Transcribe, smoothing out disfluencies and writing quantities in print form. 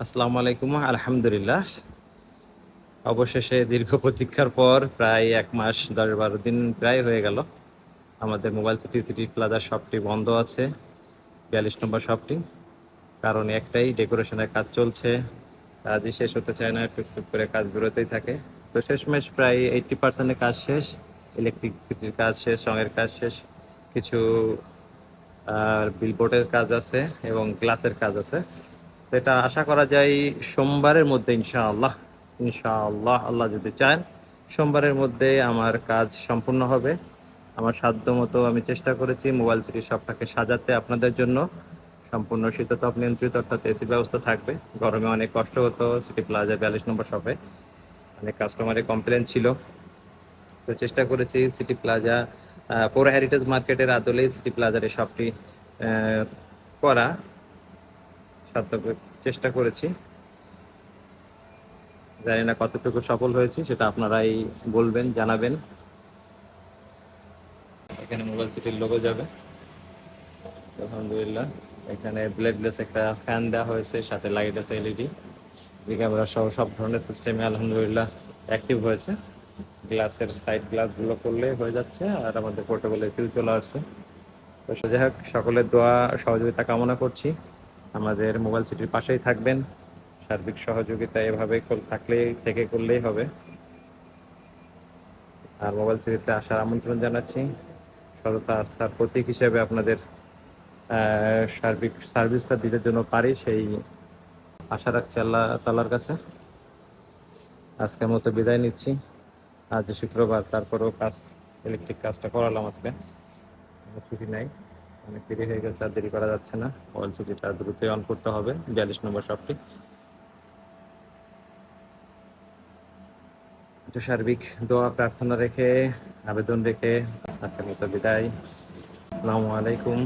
আসসালামু আলাইকুম। আলহামদুলিল্লাহ। অবশেষে দীর্ঘ প্রতীক্ষার পর প্রায় ১ মাস ১০-১২ দিন প্রায় হয়ে গেল। আমাদের মোবাইল সিটি প্লাজা শপটি বন্ধ আছে। ৪২ নম্বর শপটি। কারণ একটাই, ডেকোরেশনের কাজ চলছে। কাজই শেষ হতে চায় না। টুকটুক করে কাজ বেরোতেই থাকে। তো শেষমেশ প্রায় 80% এর কাজ শেষ। ইলেকট্রিসিটির কাজ শেষ, রঙের কাজ শেষ। কিছু বিলবোর্ডের কাজ আছে এবং গ্লাসের কাজ আছে। তো এটা আশা করা যায় সোমবারের মধ্যে ইনশাআল্লাহ, ইনশাআল্লাহ আল্লাহ যদি চান সোমবারের মধ্যে আমার কাজ সম্পূর্ণ হবে। আমার সাধ্যমতো আমি চেষ্টা করেছি মোবাইল সিটি শপটাকে সাজাতে আপনাদের জন্য। সম্পূর্ণ শীততাপ নিয়ন্ত্রিত, অর্থাৎ এসির ব্যবস্থা থাকবে। গরমে অনেক কষ্ট হতো সিটি প্লাজা ৪২ নম্বর শপে। অনেক কাস্টমারের কমপ্লেন ছিল। তো চেষ্টা করেছি সিটি প্লাজা পৌর হেরিটেজ মার্কেটের আদলেই সিটি প্লাজার এই শপটি করা সার্থক চেষ্টা করেছি। জানি না কতটুকু সফল হয়েছি, সেটা আপনারাই বলবেন, জানাবেন। এখানে মোবাইল সিটির লোগো যাবে আলহামদুলিল্লাহ। এখানে ব্লেডলেস একটা ফ্যান দেওয়া হয়েছে, সাথে লাইট আছে এলইডি, জি ক্যামেরা সহ সব ধরনের সিস্টেমে আলহামদুলিল্লাহ অ্যাক্টিভ হয়েছে। গ্লাসের সাইড গ্লাসগুলো করলে হয়ে যাচ্ছে, আর আমাদের পোর্টেবল এসিও চলে আসছে। তো যাই হোক, সকলের দোয়া সহযোগিতা কামনা করছি। আমাদের মোবাইল সিটির পাশেই থাকবেন। সার্বিক সহযোগিতা এভাবে করলেই হবে। আর মোবাইল সিটিতে আসার আমন্ত্রণ জানাচ্ছি। সততা আস্থার প্রতীক হিসেবে আপনাদের সার্বিক সার্ভিসটা দিতে জন্য পারি, সেই আশা রাখছি আল্লাহ তাআলার কাছে। আজকের মতো বিদায় নিচ্ছি। আজ শুক্রবার, তারপরেও ইলেকট্রিক কাজটা করালাম আজকে। ছুটি নাই, অনেক দেরি হয়ে গেছে, আর দেরি করা যাচ্ছে না। মোবাইল সিটিটা দ্রুতই অন করতে হবে, ৪২ নম্বর শপটি। সার্বিক দোয়া প্রার্থনা রেখে, আবেদন রেখে আজকের মতো বিদায়। আসসালামু আলাইকুম।